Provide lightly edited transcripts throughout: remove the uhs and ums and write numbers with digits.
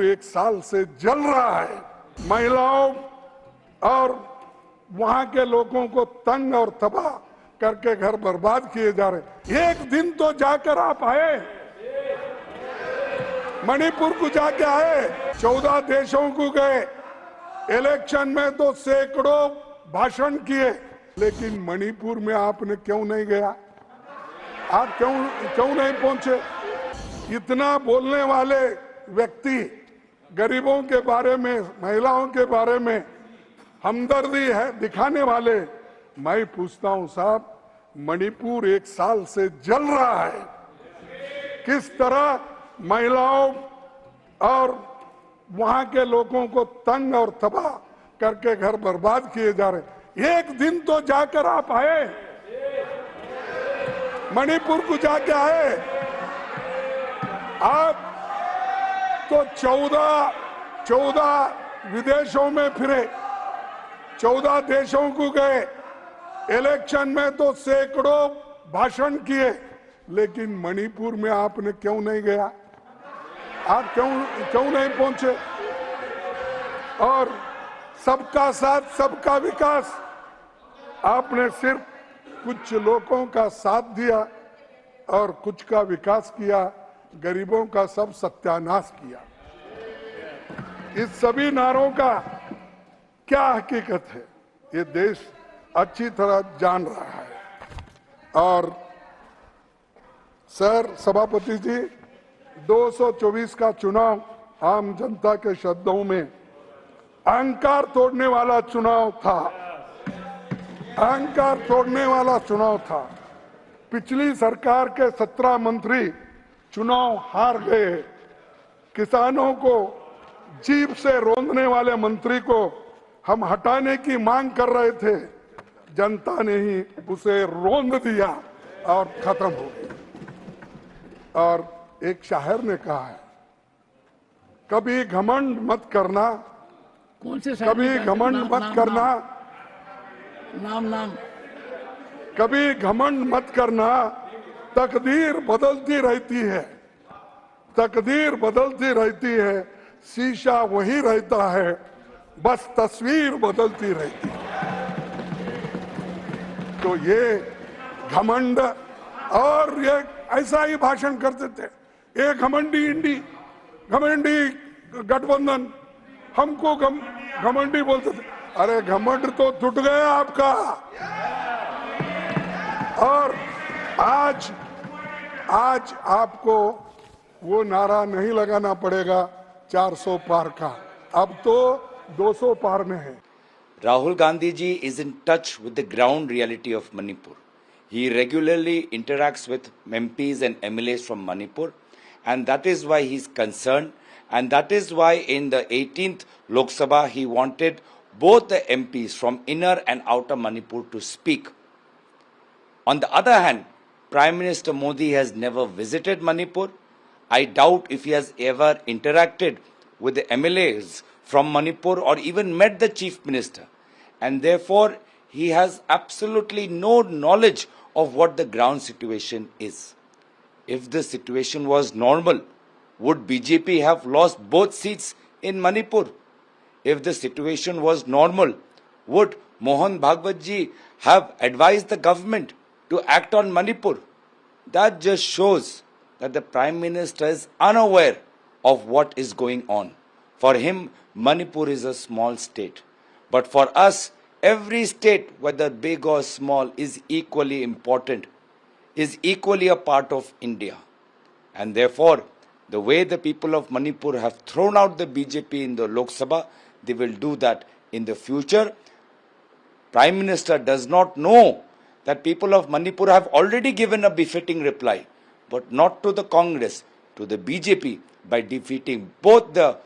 एक साल से जल रहा है। महिलाओं और वहां के लोगों को तंग और तबाह करके घर बर्बाद किए जा रहे। एक दिन तो जाकर आप आए, मणिपुर को जाके आए, 14 देशों को गए, इलेक्शन में तो सैकड़ों भाषण किए, लेकिन मणिपुर में आपने क्यों नहीं गया? आप क्यों नहीं पहुंचे? इतना बोलने वाले व्यक्ति गरीबों के बारे में, महिलाओं के बारे में हमदर्दी है दिखाने वाले, मैं पूछता हूं साहब, मणिपुर एक साल से जल रहा है। किस तरह महिलाओं और वहां के लोगों को तंग और तबाह करके घर बर्बाद किए जा रहे। एक दिन तो जाकर आप आए, मणिपुर को जाके आए। आप तो 14 विदेशों में फिरे, 14 देशों को गए, इलेक्शन में तो सैकड़ों भाषण किए, लेकिन मणिपुर में आपने क्यों नहीं गया? आप क्यों नहीं पहुंचे? और सबका साथ सबका विकास, आपने सिर्फ कुछ लोगों का साथ दिया और कुछ का विकास किया, गरीबों का सब सत्यानाश किया। इस सभी नारों का क्या हकीकत है, ये देश अच्छी तरह जान रहा है। और सर सभापति जी, 224 का चुनाव आम जनता के शब्दों में अहंकार तोड़ने वाला चुनाव था, अहंकार तोड़ने वाला चुनाव था। पिछली सरकार के 17 मंत्री चुनाव हार गए। किसानों को जीभ से रोंदने वाले मंत्री को हम हटाने की मांग कर रहे थे, जनता ने ही उसे रोंद दिया और खत्म हो गया। और एक शायर ने कहा है, कभी घमंड मत करना, कौन से कभी घमंड मत करना, नाम कभी घमंड मत करना, तकदीर बदलती रहती है, तकदीर बदलती रहती है, शीशा वही रहता है, बस तस्वीर बदलती रहती है। तो ये घमंड, और ये ऐसा ही भाषण करते थे, ये घमंडी इंडी, घमंडी गठबंधन, हमको घमंडी बोलते थे। अरे घमंड तो टूट गया आपका। और आज आपको वो नारा नहीं लगाना पड़ेगा 400 पार का, अब तो 200 पार में है। Rahul Gandhi ji is in touch with the ground reality of Manipur. He regularly interacts with MPs and MLAs from Manipur, and that is why he is concerned, and that is why in the 18th Lok Sabha he wanted both the MPs from inner and outer Manipur to speak. On the other hand, Prime Minister Modi has never visited Manipur. I doubt if he has ever interacted with the MLAs from Manipur or even met the Chief Minister. And therefore, he has absolutely no knowledge of what the ground situation is. If the situation was normal, would BJP have lost both seats in Manipur? If the situation was normal, would Mohan Bhagwat ji have advised the government to act on Manipur? That just shows that the Prime Minister is unaware of what is going on. For him, Manipur is a small state. But for us, every state, whether big or small, is equally important, is equally a part of India. And therefore, the way the people of Manipur have thrown out the BJP in the Lok Sabha, they will do that in the future. Prime Minister does not know that people of Manipur have already given a befitting reply, but not to the Congress, to the BJP, by defeating both the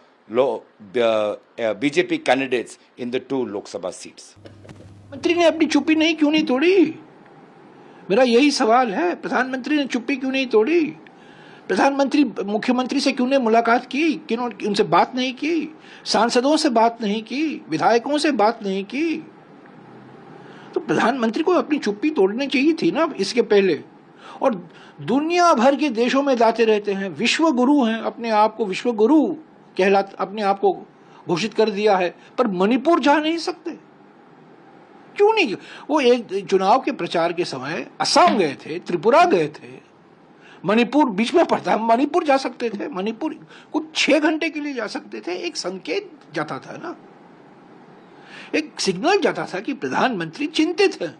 BJP candidates in the 2 Lok Sabha seats. मंत्री ने अपनी चुप्पी क्यों नहीं तोड़ी? मेरा यही सवाल है, प्रधानमंत्री ने चुप्पी क्यों नहीं तोड़ी? प्रधानमंत्री मुख्यमंत्री से क्यों नहीं मुलाकात की? क्यों उनसे बात नहीं की? सांसदों से बात नहीं की? विधायकों से बात नहीं की? तो प्रधानमंत्री को अपनी चुप्पी तोड़नी चाहिए थी ना इसके पहले। और दुनिया भर के देशों में जाते रहते हैं, विश्व गुरु हैं, अपने आप को विश्व गुरु अपने आप को घोषित कर दिया है, पर मणिपुर जा नहीं सकते? क्यों नहीं? वो एक चुनाव के प्रचार के समय असम गए थे, त्रिपुरा गए थे, मणिपुर बीच में पड़ता है, मणिपुर जा सकते थे। मणिपुर कुछ 6 घंटे के लिए जा सकते थे। एक संकेत जाता था ना, एक सिग्नल जाता था कि प्रधानमंत्री चिंतित है।